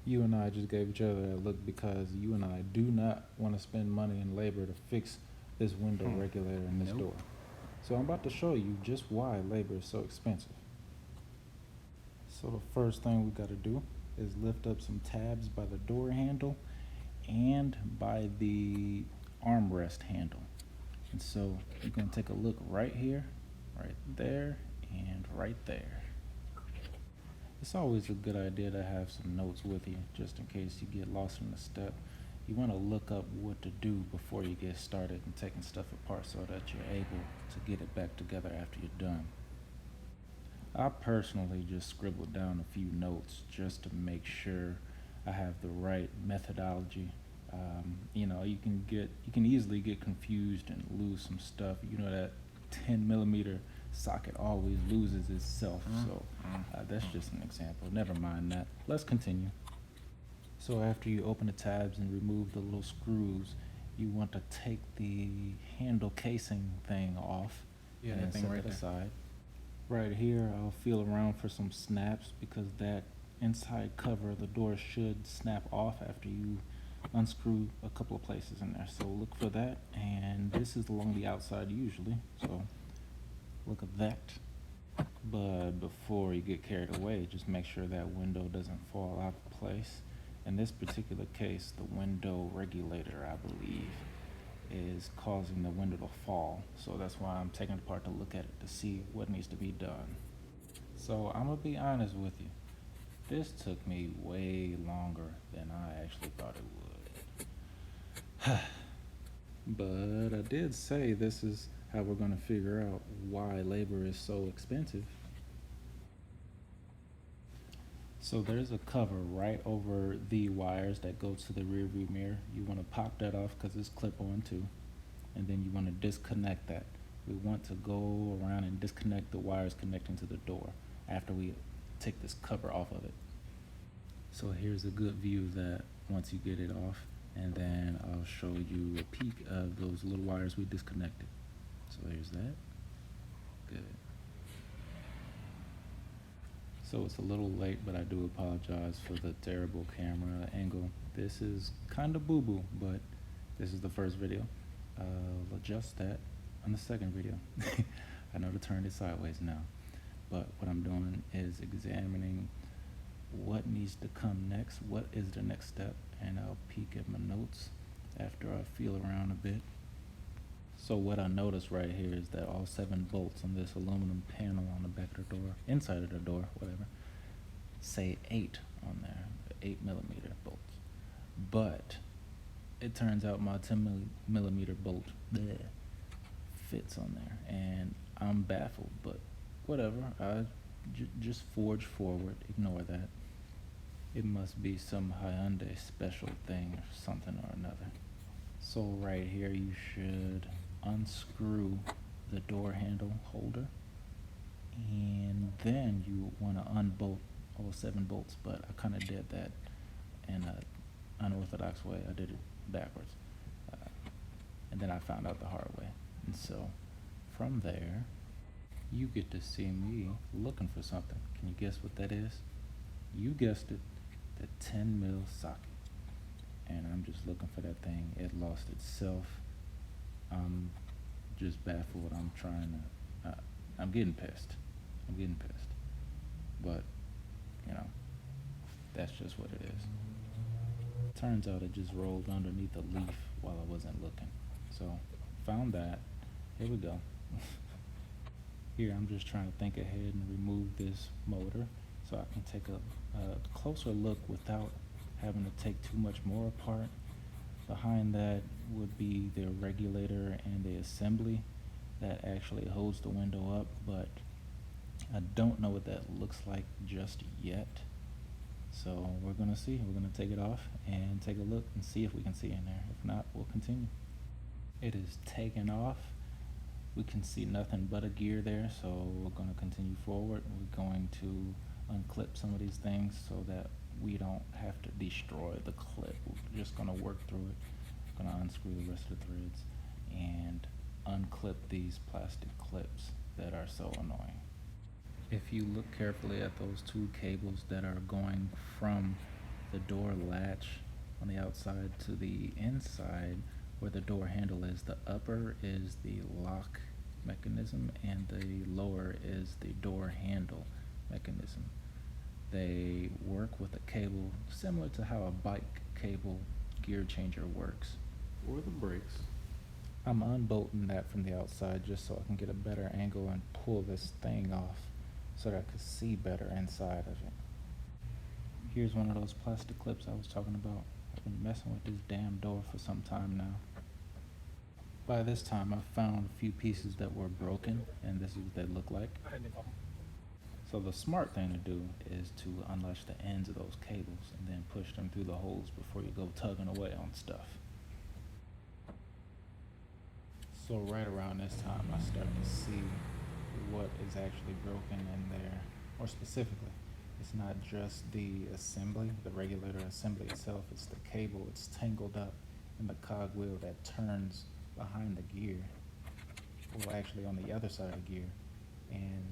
You and I just gave each other that look because you and I do not want to spend money and labor to fix this window regulator in this Nope. door. So I'm about to show you just why labor is so expensive. So the first thing we got to do is lift up some tabs by the door handle and by the armrest handle. And so you're going to take a look right here, right there, and right there. It's always a good idea to have some notes with you just in case you get lost in a step. You want to look up what to do before you get started and taking stuff apart so that you're able to get it back together after you're done. I personally just scribbled down a few notes just to make sure I have the right methodology. You can easily get confused and lose some stuff. You know that 10 millimeter socket always loses itself. So that's just an example. Never mind that. Let's continue. So after you open the tabs and remove the little screws, you want to take the handle casing thing off Yeah, and that thing set right that there. aside. Right here, I'll feel around for some snaps because that inside cover of the door should snap off after you unscrew a couple of places in there. So look for that, and this is along the outside usually, so look at that. But before you get carried away, just make sure that window doesn't fall out of place. In this particular case, the window regulator, I believe, is causing the window to fall. So that's why I'm taking it apart to look at it to see what needs to be done. So I'm gonna be honest with you. This took me way longer than I actually thought it would. But I did say this is how we're gonna figure out why labor is so expensive. So there's a cover right over the wires that go to the rear view mirror. You want to pop that off because it's clip on too. And then you want to disconnect that. We want to go around and disconnect the wires connecting to the door after we take this cover off of it. So here's a good view of that once you get it off, and then I'll show you a peek of those little wires we disconnected. So there's that. Good. So it's a little late, but I do apologize for the terrible camera angle. This is kind of boo-boo, but this is the first video. I'll adjust that on the second video. I know to turn it sideways now, but what I'm doing is examining what needs to come next, what is the next step, and I'll peek at my notes after I feel around a bit. So what I noticed right here is that all 7 bolts on this aluminum panel on the back of the door, inside of the door, whatever, say 8 on there, 8 millimeter bolts. But it turns out my 10 millimeter bolt fits on there, and I'm baffled, but whatever, just forge forward, ignore that. It must be some Hyundai special thing or something or another. So right here you should unscrew the door handle holder, and then you want to unbolt all 7 bolts, but I kind of did that in an unorthodox way. I did it backwards, and then I found out the hard way. And so from there you get to see me looking for something. Can you guess what that is? You guessed it, the 10 mil socket. And I'm just looking for that thing. It lost itself. I'm just baffled. I'm getting pissed. I'm getting pissed. But, you know, that's just what it is. Turns out it just rolled underneath a leaf while I wasn't looking. So, found that. Here we go. Here, I'm just trying to think ahead and remove this motor so I can take a closer look without having to take too much more apart. Behind that would be the regulator and the assembly that actually holds the window up, but I don't know what that looks like just yet. So we're gonna see. We're gonna take it off and take a look and see if we can see in there. If not, we'll continue. It is taken off. We can see nothing but a gear there, so we're gonna continue forward. We're going to unclip some of these things so that we don't have to destroy the clip. We're just gonna work through it. Gonna unscrew the rest of the threads and unclip these plastic clips that are so annoying. If you look carefully at those 2 cables that are going from the door latch on the outside to the inside where the door handle is. The upper is the lock mechanism and the lower is the door handle mechanism. They work with a cable similar to how a bike cable gear changer works, or the brakes. I'm unbolting that from the outside just so I can get a better angle and pull this thing off so that I could see better inside of it. Here's one of those plastic clips I was talking about. I've been messing with this damn door for some time now. By this time I found a few pieces that were broken, and this is what they look like. So the smart thing to do is to unlatch the ends of those cables and then push them through the holes before you go tugging away on stuff. So right around this time I start to see what is actually broken in there. More specifically, it's not just the assembly, the regulator assembly itself, it's the cable. It's tangled up in the cogwheel that turns behind the gear, well actually on the other side of the gear. And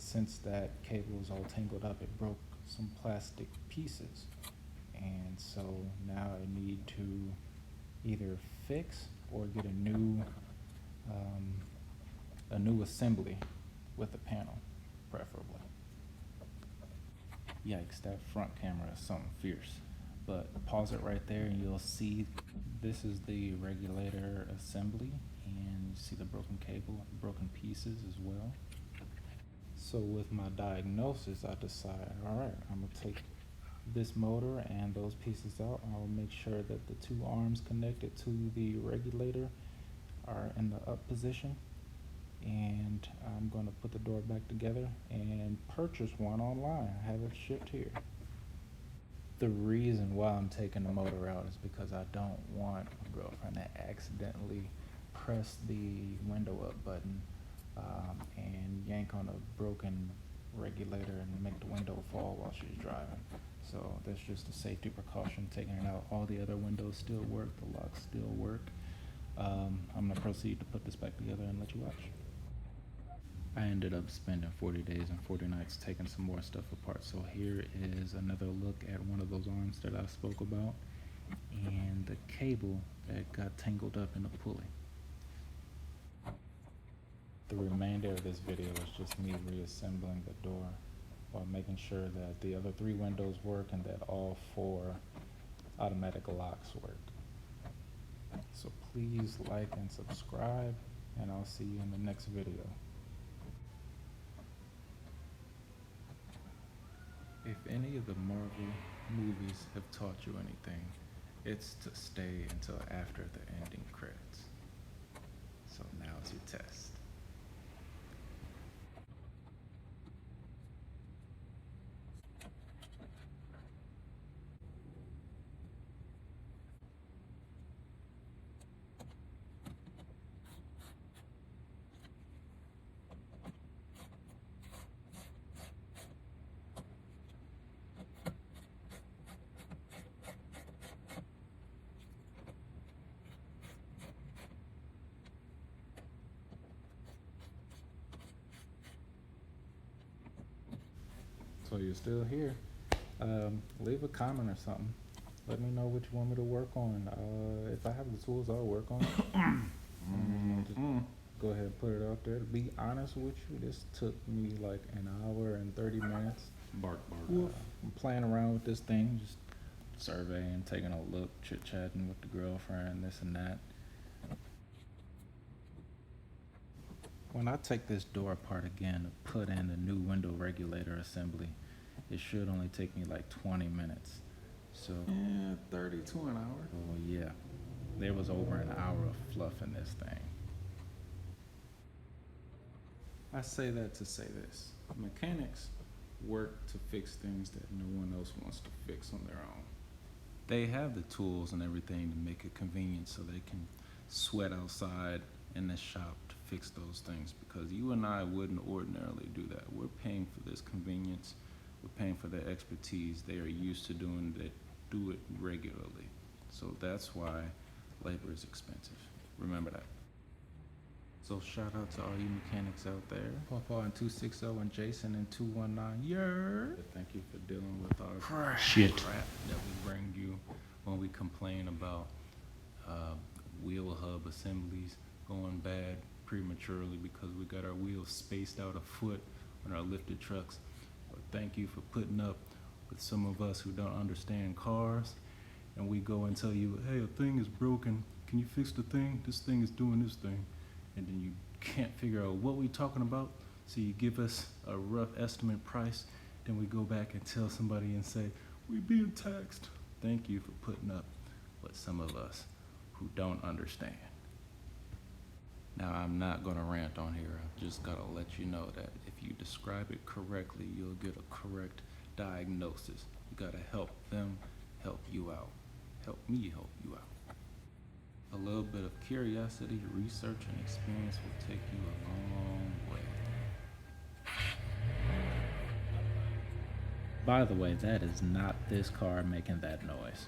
since that cable is all tangled up, it broke some plastic pieces. And so now I need to either fix or get a new assembly with a panel, preferably. Yikes, that front camera is something fierce. But pause it right there and you'll see this is the regulator assembly, and you see the broken cable, broken pieces as well. So with my diagnosis, I decided, all right, I'm gonna take this motor and those pieces out. I'll make sure that the two arms connected to the regulator are in the up position, and I'm gonna put the door back together and purchase one online, have it shipped here. The reason why I'm taking the motor out is because I don't want my girlfriend to accidentally press the window up button and yank on a broken regulator and make the window fall while she's driving. So that's just a safety precaution, taking it out. All the other windows still work, the locks still work. I'm gonna proceed to put this back together and let you watch. I ended up spending 40 days and 40 nights taking some more stuff apart. So here is another look at one of those arms that I spoke about and the cable that got tangled up in the pulley. The remainder of this video is just me reassembling the door while making sure that the other 3 windows work and that all 4 automatic locks work. So please like and subscribe, and I'll see you in the next video. If any of the Marvel movies have taught you anything, it's to stay until after the ending credits. So now's your test. So you're still here. Leave a comment or something. Let me know what you want me to work on. If I have the tools, I'll work on it. Just go ahead and put it out there. To be honest with you, this took me like an hour and 30 minutes. Bark. I'm playing around with this thing, just surveying, taking a look, chit-chatting with the girlfriend, this and that. When I take this door apart again to put in the new window regulator assembly, it should only take me like 20 minutes. So Yeah, 30 to an hour. oh yeah, there was over an hour of fluff in this thing. I say that to say this. Mechanics work to fix things that no one else wants to fix on their own. They have the tools and everything to make it convenient so they can sweat outside in the shop to fix those things, because you and I wouldn't ordinarily do that. We're paying for this convenience. We're paying for their expertise. They are used to doing it, do it regularly. So that's why labor is expensive. Remember that. So shout out to all you mechanics out there. Pawpaw in 260 and Jason in 219. Thank you for dealing with our Shit. crap that we complain about wheel hub assemblies going bad prematurely because we got our wheels spaced out a foot on our lifted trucks. But thank you for putting up with some of us who don't understand cars, and we go and tell you, hey, a thing is broken, can you fix the thing? This thing is doing this thing. And then you can't figure out what we're talking about, so you give us a rough estimate price, then we go back and tell somebody and say, we being taxed. Thank you for putting up with some of us who don't understand. Now, I'm not gonna rant on here. I've just gotta let you know that if you describe it correctly, you'll get a correct diagnosis. You gotta help them help you out. Help me help you out. A little bit of curiosity, research, and experience will take you a long way. By the way, that is not this car making that noise.